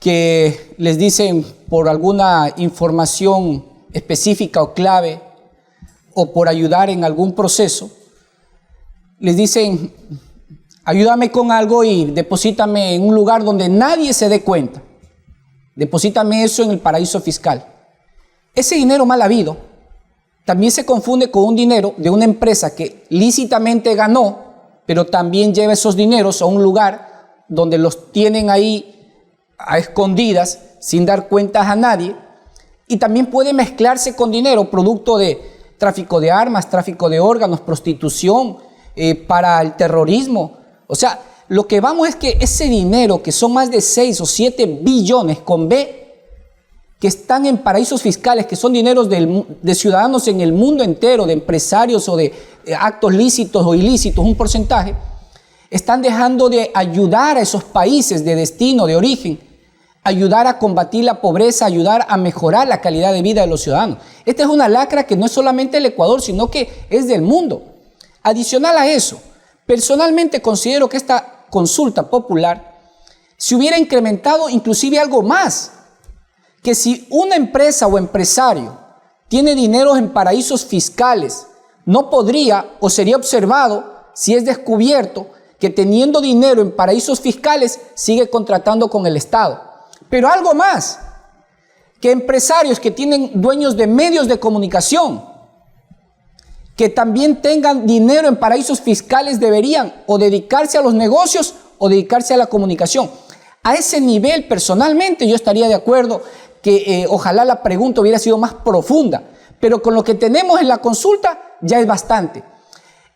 que les dicen por alguna información específica o clave o por ayudar en algún proceso, les dicen, ayúdame con algo y deposítame en un lugar donde nadie se dé cuenta. deposítame eso en el paraíso fiscal. Ese dinero mal habido también se confunde con un dinero de una empresa que lícitamente ganó, pero también lleva esos dineros a un lugar donde los tienen ahí a escondidas, sin dar cuentas a nadie, y también puede mezclarse con dinero producto de tráfico de armas, tráfico de órganos, prostitución, para el terrorismo. O sea, lo que vamos es que ese dinero, que son más de 6 o 7 billones con B, que están en paraísos fiscales, que son dineros de ciudadanos en el mundo entero, de empresarios o de actos lícitos o ilícitos, un porcentaje, están dejando de ayudar a esos países de destino, de origen, ayudar a combatir la pobreza, ayudar a mejorar la calidad de vida de los ciudadanos. Esta es una lacra que no es solamente del Ecuador, sino que es del mundo. Adicional a eso, personalmente considero que esta consulta popular se hubiera incrementado inclusive algo más, que si una empresa o empresario tiene dinero en paraísos fiscales, no podría o sería observado si es descubierto que teniendo dinero en paraísos fiscales sigue contratando con el Estado. Pero algo más, que empresarios que tienen dueños de medios de comunicación, que también tengan dinero en paraísos fiscales, deberían o dedicarse a los negocios o dedicarse a la comunicación. A ese nivel, personalmente, yo estaría de acuerdo que ojalá la pregunta hubiera sido más profunda, pero con lo que tenemos en la consulta ya es bastante.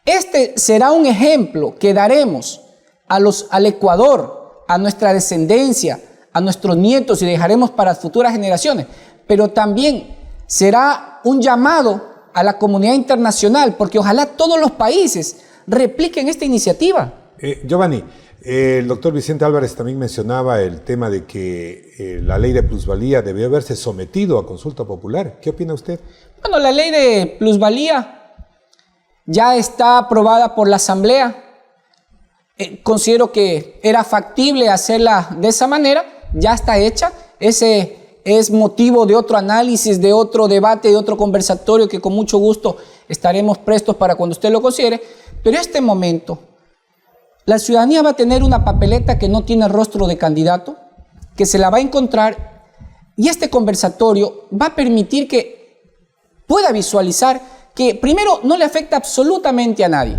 Este será un ejemplo que daremos al Ecuador, a nuestra descendencia, a nuestros nietos y dejaremos para futuras generaciones, pero también será un llamado a la comunidad internacional, porque ojalá todos los países repliquen esta iniciativa. Giovanni, el doctor Vicente Álvarez también mencionaba el tema de que la ley de plusvalía debió haberse sometido a consulta popular. ¿Qué opina usted? Bueno, la ley de plusvalía ya está aprobada por la Asamblea. Considero que era factible hacerla de esa manera, ya está hecha. Ese es motivo de otro análisis, de otro debate, de otro conversatorio que con mucho gusto estaremos prestos para cuando usted lo considere. Pero en este momento, la ciudadanía va a tener una papeleta que no tiene rostro de candidato, que se la va a encontrar, y este conversatorio va a permitir que pueda visualizar que primero no le afecta absolutamente a nadie,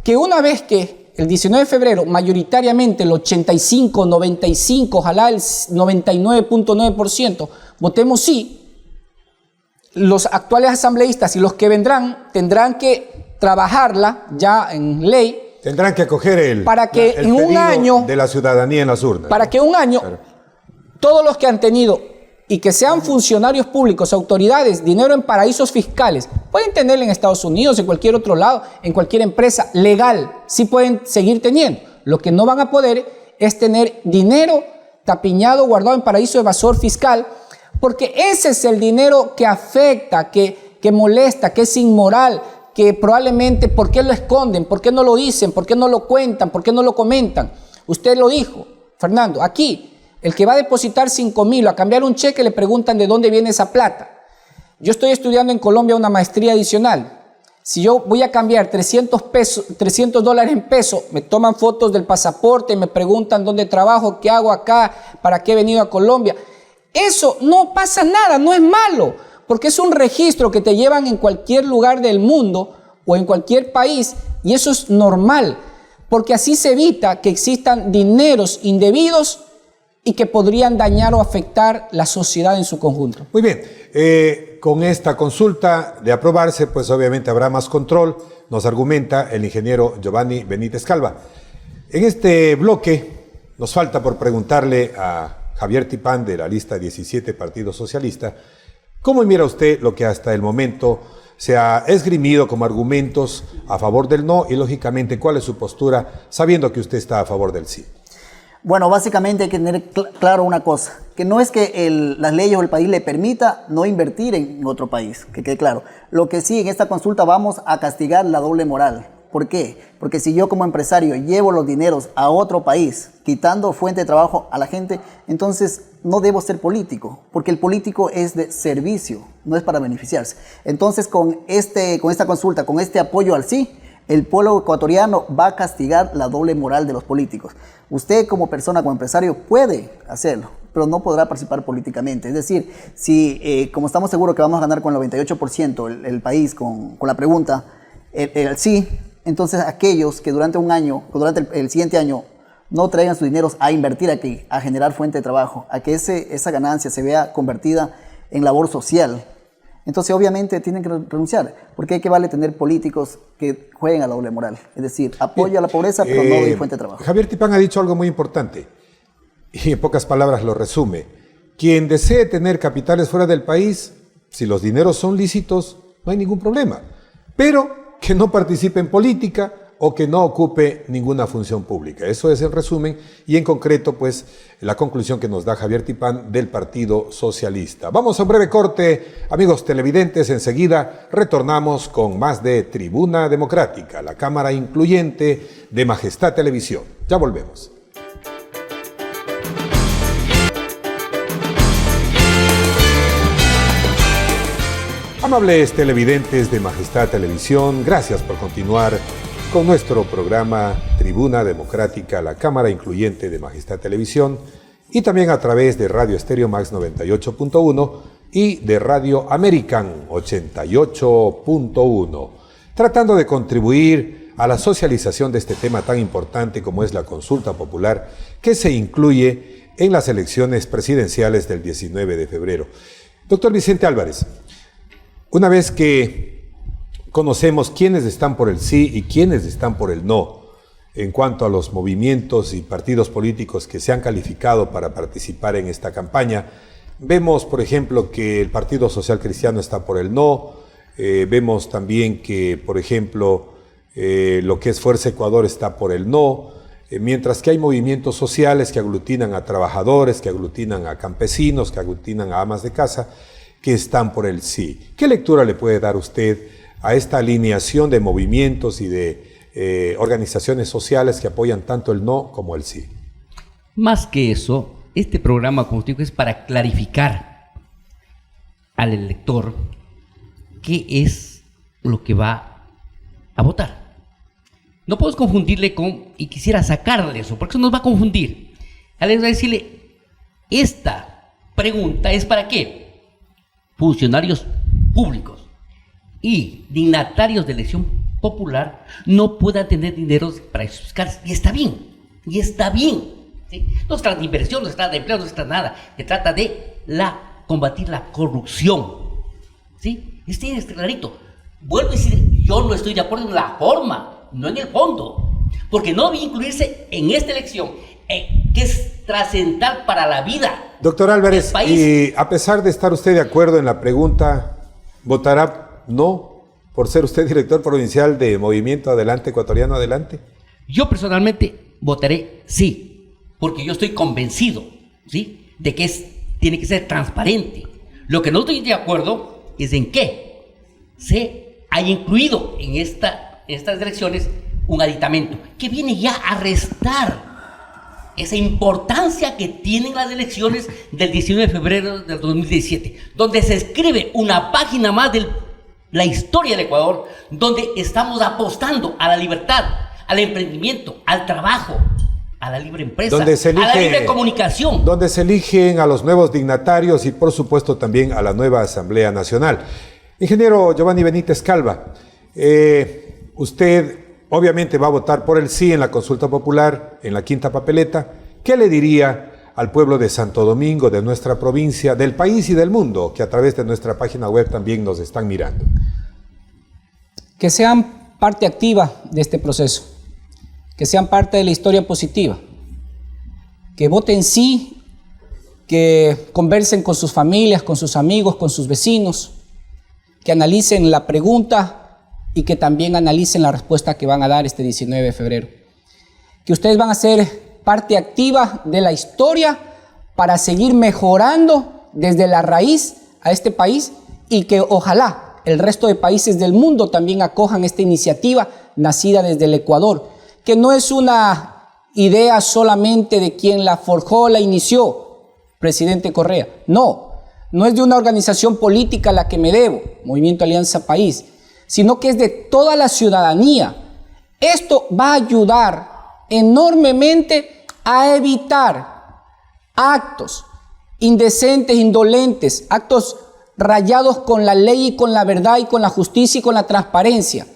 que una vez que el 19 de febrero mayoritariamente el 85, 95, ojalá el 99.9% votemos sí, los actuales asambleístas y los que vendrán tendrán que trabajarla ya en ley. Tendrán que acoger el en un año de la ciudadanía en las urnas. Para que un año, todos los que han tenido y que sean funcionarios públicos, autoridades, dinero en paraísos fiscales, pueden tenerlo en Estados Unidos, en cualquier otro lado, en cualquier empresa legal, sí pueden seguir teniendo. Lo que no van a poder es tener dinero tapiñado, guardado en paraíso evasor fiscal, porque ese es el dinero que afecta, que molesta, que es inmoral, que probablemente, ¿por qué lo esconden? ¿Por qué no lo dicen? ¿Por qué no lo cuentan? ¿Por qué no lo comentan? Usted lo dijo, Fernando, aquí, el que va a depositar 5.000 a cambiar un cheque, le preguntan de dónde viene esa plata. Yo estoy estudiando en Colombia una maestría adicional. Si yo voy a cambiar $300 en pesos, me toman fotos del pasaporte, me preguntan dónde trabajo, qué hago acá, para qué he venido a Colombia. Eso no pasa nada, no es malo, porque es un registro que te llevan en cualquier lugar del mundo o en cualquier país, y eso es normal, porque así se evita que existan dineros indebidos y que podrían dañar o afectar la sociedad en su conjunto. Muy bien, con esta consulta de aprobarse, pues obviamente habrá más control, nos argumenta el ingeniero Giovanni Benítez Calva. En este bloque nos falta por preguntarle a Javier Tipán, de la lista 17 Partido Socialista, ¿cómo mira usted lo que hasta el momento se ha esgrimido como argumentos a favor del no y, lógicamente, cuál es su postura, sabiendo que usted está a favor del sí? Bueno, básicamente hay que tener claro una cosa, que no es que las leyes o el país le permita no invertir en otro país, que quede claro. Lo que sí, en esta consulta vamos a castigar la doble moral. ¿Por qué? Porque si yo como empresario llevo los dineros a otro país, quitando fuente de trabajo a la gente, entonces no debo ser político, porque el político es de servicio, no es para beneficiarse. Entonces con esta consulta, con este apoyo al sí, el pueblo ecuatoriano va a castigar la doble moral de los políticos. Usted como persona, como empresario, puede hacerlo, pero no podrá participar políticamente. Es decir, si como estamos seguros que vamos a ganar con el 98% el país con la pregunta, el sí, entonces aquellos que durante un año o durante el siguiente año no traigan sus dineros a invertir aquí, a generar fuente de trabajo, a que esa ganancia se vea convertida en labor social, entonces obviamente tienen que renunciar, porque hay que vale tener políticos que jueguen a la doble moral, es decir, apoyo a la pobreza, pero no de fuente de trabajo. Javier Tipán ha dicho algo muy importante, y en pocas palabras lo resume. Quien desee tener capitales fuera del país, si los dineros son lícitos, no hay ningún problema, pero que no participe en política o que no ocupe ninguna función pública. Eso es el resumen y en concreto pues la conclusión que nos da Javier Tipán del Partido Socialista. Vamos a un breve corte, amigos televidentes, enseguida retornamos con más de Tribuna Democrática, la cámara incluyente de Majestad Televisión. Ya volvemos. Amables televidentes de Majestad Televisión, gracias por continuar con nuestro programa Tribuna Democrática, la cámara incluyente de Majestad Televisión, y también a través de Radio Estéreo Max 98.1 y de Radio American 88.1, tratando de contribuir a la socialización de este tema tan importante como es la consulta popular que se incluye en las elecciones presidenciales del 19 de febrero. Doctor Vicente Álvarez, una vez que conocemos quiénes están por el sí y quiénes están por el no en cuanto a los movimientos y partidos políticos que se han calificado para participar en esta campaña, vemos, por ejemplo, que el Partido Social Cristiano está por el no, vemos también que, por ejemplo, lo que es Fuerza Ecuador está por el no, mientras que hay movimientos sociales que aglutinan a trabajadores, que aglutinan a campesinos, que aglutinan a amas de casa, que están por el sí. ¿Qué lectura le puede dar usted a esta alineación de movimientos y de organizaciones sociales que apoyan tanto el no como el sí? Más que eso, este programa, como digo, es para clarificar al elector qué es lo que va a votar. No podemos confundirle con, y quisiera sacarle eso, porque eso nos va a confundir. A decirle, esta pregunta es para qué. Funcionarios públicos y dignatarios de elección popular no puedan tener dinero para sus fiscales. Y está bien, ¿sí? No se trata de inversión, no se trata de empleo, no se trata de nada. Se trata de combatir la corrupción, ¿sí? Este es clarito. Vuelvo a decir, yo no estoy de acuerdo en la forma, no en el fondo, porque no debe incluirse en esta elección, que es trascendental para la vida. Doctor Álvarez, y a pesar de estar usted de acuerdo en la pregunta, ¿votará no por ser usted director provincial de Movimiento Adelante Ecuatoriano Adelante? Yo personalmente votaré sí, porque yo estoy convencido, ¿sí?, de que tiene que ser transparente. Lo que no estoy de acuerdo es en que se haya incluido en estas elecciones un aditamento que viene ya a restar esa importancia que tienen las elecciones del 19 de febrero del 2017, donde se escribe una página más de la historia del Ecuador, donde estamos apostando a la libertad, al emprendimiento, al trabajo, a la libre empresa, a la libre comunicación. Donde se eligen a los nuevos dignatarios y por supuesto también a la nueva Asamblea Nacional. Ingeniero Giovanni Benítez Calva, usted obviamente va a votar por el sí en la consulta popular, en la quinta papeleta. ¿Qué le diría al pueblo de Santo Domingo, de nuestra provincia, del país y del mundo, que a través de nuestra página web también nos están mirando? Que sean parte activa de este proceso, que sean parte de la historia positiva, que voten sí, que conversen con sus familias, con sus amigos, con sus vecinos, que analicen la pregunta y que también analicen la respuesta que van a dar este 19 de febrero. Que ustedes van a ser parte activa de la historia para seguir mejorando desde la raíz a este país y que ojalá el resto de países del mundo también acojan esta iniciativa nacida desde el Ecuador, que no es una idea solamente de quien la forjó, la inició, presidente Correa. No es de una organización política a la que me debo, Movimiento Alianza País, sino que es de toda la ciudadanía. Esto va a ayudar enormemente a evitar actos indecentes, indolentes, actos rayados con la ley y con la verdad y con la justicia y con la transparencia.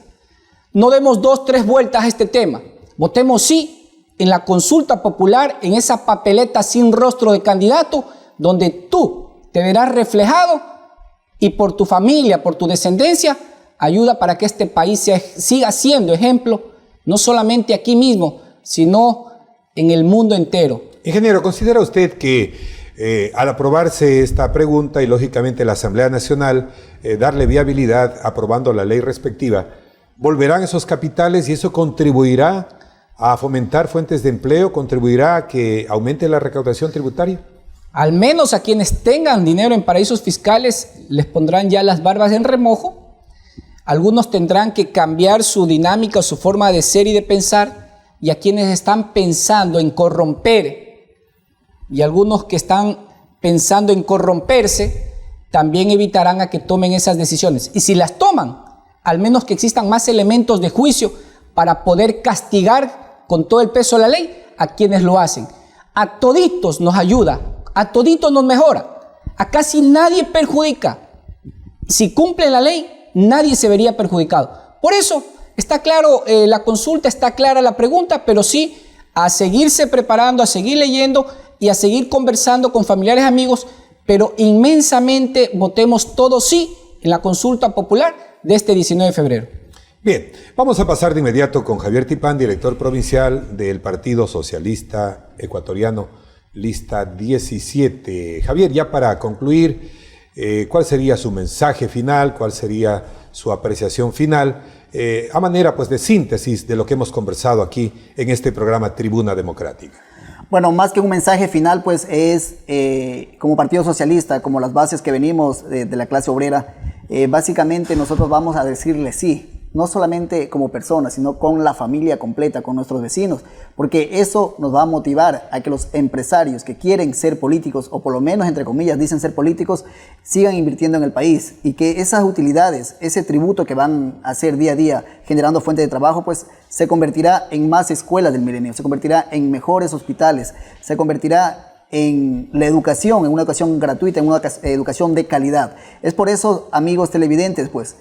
No demos 2, 3 vueltas a este tema. Votemos sí en la consulta popular, en esa papeleta sin rostro de candidato, donde tú te verás reflejado y por tu familia, por tu descendencia, ayuda para que este país siga siendo ejemplo, no solamente aquí mismo, sino en el mundo entero. Ingeniero, ¿considera usted que al aprobarse esta pregunta y lógicamente la Asamblea Nacional darle viabilidad aprobando la ley respectiva, volverán esos capitales y eso contribuirá a fomentar fuentes de empleo, contribuirá a que aumente la recaudación tributaria? Al menos a quienes tengan dinero en paraísos fiscales les pondrán ya las barbas en remojo. Algunos tendrán que cambiar su dinámica o su forma de ser y de pensar, y a quienes están pensando en corromper y algunos que están pensando en corromperse, también evitarán a que tomen esas decisiones. Y si las toman, al menos que existan más elementos de juicio para poder castigar con todo el peso de la ley a quienes lo hacen. A toditos nos ayuda, a toditos nos mejora, a casi nadie perjudica. Si cumplen la ley, nadie se vería perjudicado. Por eso está claro la consulta, está clara la pregunta, pero sí a seguirse preparando, a seguir leyendo y a seguir conversando con familiares, amigos, pero inmensamente votemos todos sí en la consulta popular de este 19 de febrero. Bien, vamos a pasar de inmediato con Javier Tipán, director provincial del Partido Socialista Ecuatoriano, lista 17. Javier, ya para concluir, ¿cuál sería su mensaje final? ¿Cuál sería su apreciación final? A manera pues de síntesis de lo que hemos conversado aquí en este programa Tribuna Democrática. Bueno, más que un mensaje final, pues es como Partido Socialista, como las bases que venimos de la clase obrera, básicamente nosotros vamos a decirle sí, no solamente como personas, sino con la familia completa, con nuestros vecinos, porque eso nos va a motivar a que los empresarios que quieren ser políticos, o por lo menos entre comillas dicen ser políticos, sigan invirtiendo en el país, y que esas utilidades, ese tributo que van a hacer día a día generando fuentes de trabajo, pues se convertirá en más escuelas del milenio, se convertirá en mejores hospitales, se convertirá en la educación, en una educación gratuita, en una educación de calidad. Es por eso, amigos televidentes, pues,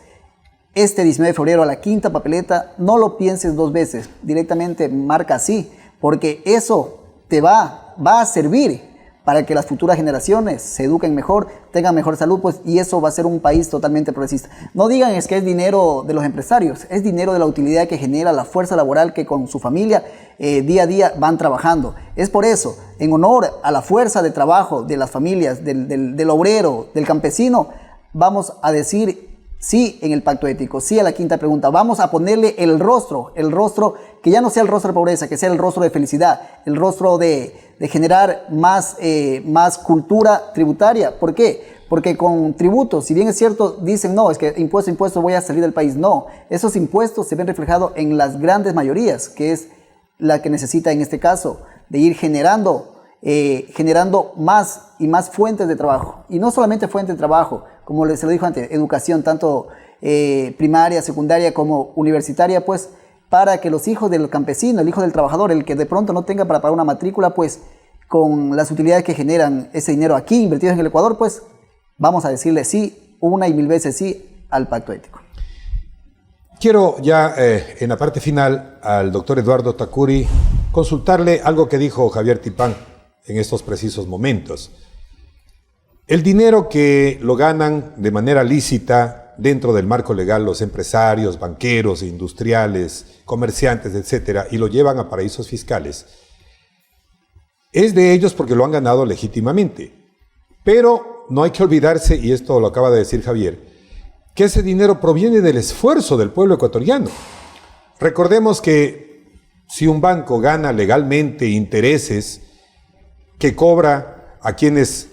este 19 de febrero a la quinta papeleta, no lo pienses 2 veces, directamente marca sí, porque eso te va a servir para que las futuras generaciones se eduquen mejor, tengan mejor salud, pues, y eso va a ser un país totalmente progresista. No digan es que es dinero de los empresarios, es dinero de la utilidad que genera la fuerza laboral que con su familia día a día van trabajando. Es por eso, en honor a la fuerza de trabajo de las familias, del obrero, del campesino, vamos a decir sí en el pacto ético, sí a la quinta pregunta. Vamos a ponerle el rostro que ya no sea el rostro de pobreza, que sea el rostro de felicidad, el rostro de generar más cultura tributaria. ¿Por qué? Porque con tributos, si bien es cierto, dicen no, es que impuesto voy a salir del país. No, esos impuestos se ven reflejados en las grandes mayorías, que es la que necesita en este caso de ir generando más y más fuentes de trabajo. Y no solamente fuentes de trabajo, como se lo dijo antes, educación tanto primaria, secundaria como universitaria, pues para que los hijos del campesino, el hijo del trabajador, el que de pronto no tenga para pagar una matrícula, pues con las utilidades que generan ese dinero aquí invertido en el Ecuador, pues vamos a decirle sí, 1 y 1000 veces sí al pacto ético. Quiero ya en la parte final al doctor Eduardo Tacuri consultarle algo que dijo Javier Tipán en estos precisos momentos. El dinero que lo ganan de manera lícita dentro del marco legal los empresarios, banqueros, industriales, comerciantes, etcétera, y lo llevan a paraísos fiscales, es de ellos porque lo han ganado legítimamente. Pero no hay que olvidarse, y esto lo acaba de decir Javier, que ese dinero proviene del esfuerzo del pueblo ecuatoriano. Recordemos que si un banco gana legalmente intereses que cobra a quienes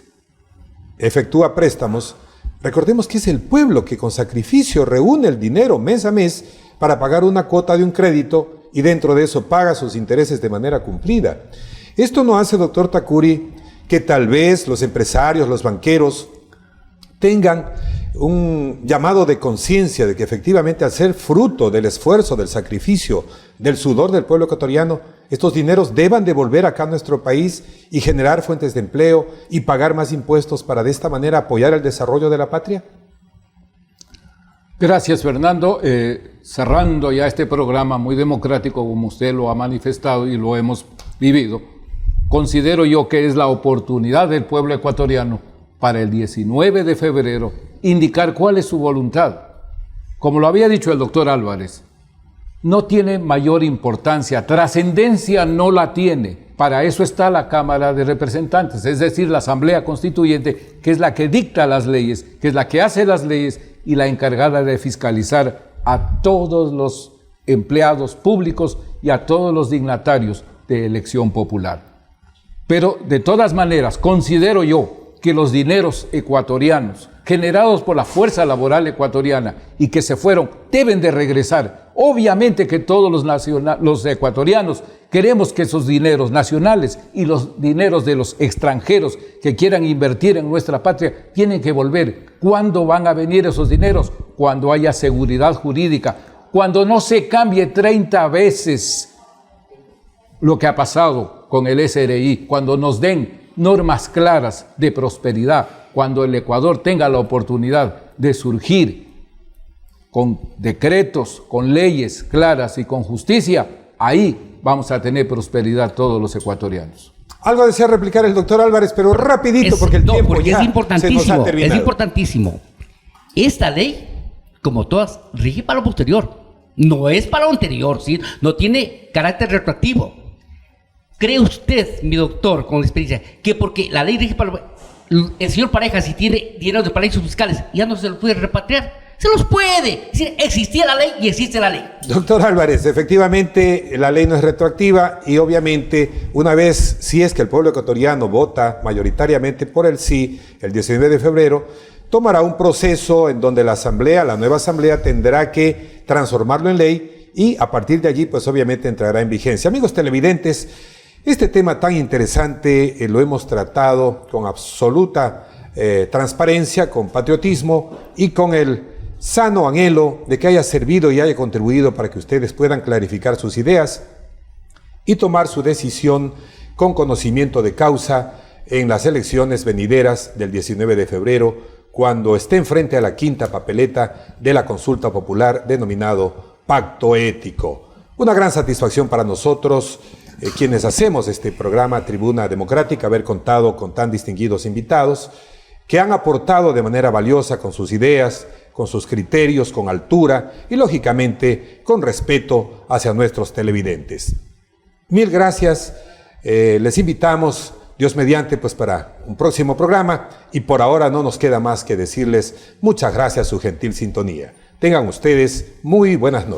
efectúa préstamos, recordemos que es el pueblo que con sacrificio reúne el dinero mes a mes para pagar una cuota de un crédito y dentro de eso paga sus intereses de manera cumplida. Esto no hace, doctor Tacuri, que tal vez los empresarios, los banqueros tengan un llamado de conciencia de que efectivamente al ser fruto del esfuerzo, del sacrificio, del sudor del pueblo ecuatoriano, estos dineros deban de volver acá a nuestro país y generar fuentes de empleo y pagar más impuestos para de esta manera apoyar el desarrollo de la patria? Gracias, Fernando. Cerrando ya este programa muy democrático, como usted lo ha manifestado y lo hemos vivido, considero yo que es la oportunidad del pueblo ecuatoriano para el 19 de febrero indicar cuál es su voluntad. Como lo había dicho el doctor Álvarez, no tiene mayor importancia, trascendencia no la tiene. Para eso está la Cámara de Representantes, es decir, la Asamblea Constituyente, que es la que dicta las leyes, que es la que hace las leyes y la encargada de fiscalizar a todos los empleados públicos y a todos los dignatarios de elección popular. Pero de todas maneras, considero yo que los dineros ecuatorianos generados por la fuerza laboral ecuatoriana y que se fueron, deben de regresar. Obviamente que todos los ecuatorianos queremos que esos dineros nacionales y los dineros de los extranjeros que quieran invertir en nuestra patria tienen que volver. ¿Cuándo van a venir esos dineros? Cuando haya seguridad jurídica, cuando no se cambie 30 veces lo que ha pasado con el SRI, cuando nos den normas claras de prosperidad, cuando el Ecuador tenga la oportunidad de surgir con decretos, con leyes claras y con justicia, ahí vamos a tener prosperidad todos los ecuatorianos. Algo desea replicar el doctor Álvarez, pero rapidito, porque el tiempo ya se nos ha terminado. Es importantísimo. Esta ley, como todas, rige para lo posterior. No es para lo anterior, ¿sí? No tiene carácter retroactivo. ¿Cree usted, mi doctor, con experiencia, que porque la ley rige para el señor Pareja, si tiene dinero de paraísos fiscales, ya no se los puede repatriar? Se los puede. Es decir, existía la ley y existe la ley. Doctor Álvarez, efectivamente la ley no es retroactiva y obviamente una vez, si es que el pueblo ecuatoriano vota mayoritariamente por el sí, el 19 de febrero, tomará un proceso en donde la asamblea, la nueva asamblea, tendrá que transformarlo en ley y a partir de allí, pues obviamente entrará en vigencia. Amigos televidentes, este tema tan interesante lo hemos tratado con absoluta transparencia, con patriotismo y con el sano anhelo de que haya servido y haya contribuido para que ustedes puedan clarificar sus ideas y tomar su decisión con conocimiento de causa en las elecciones venideras del 19 de febrero, cuando estén frente a la quinta papeleta de la consulta popular denominado Pacto Ético. Una gran satisfacción para nosotros, quienes hacemos este programa Tribuna Democrática, haber contado con tan distinguidos invitados que han aportado de manera valiosa con sus ideas, con sus criterios, con altura y lógicamente con respeto hacia nuestros televidentes. Mil gracias, les invitamos, Dios mediante, pues para un próximo programa y por ahora no nos queda más que decirles muchas gracias a su gentil sintonía. Tengan ustedes muy buenas noches.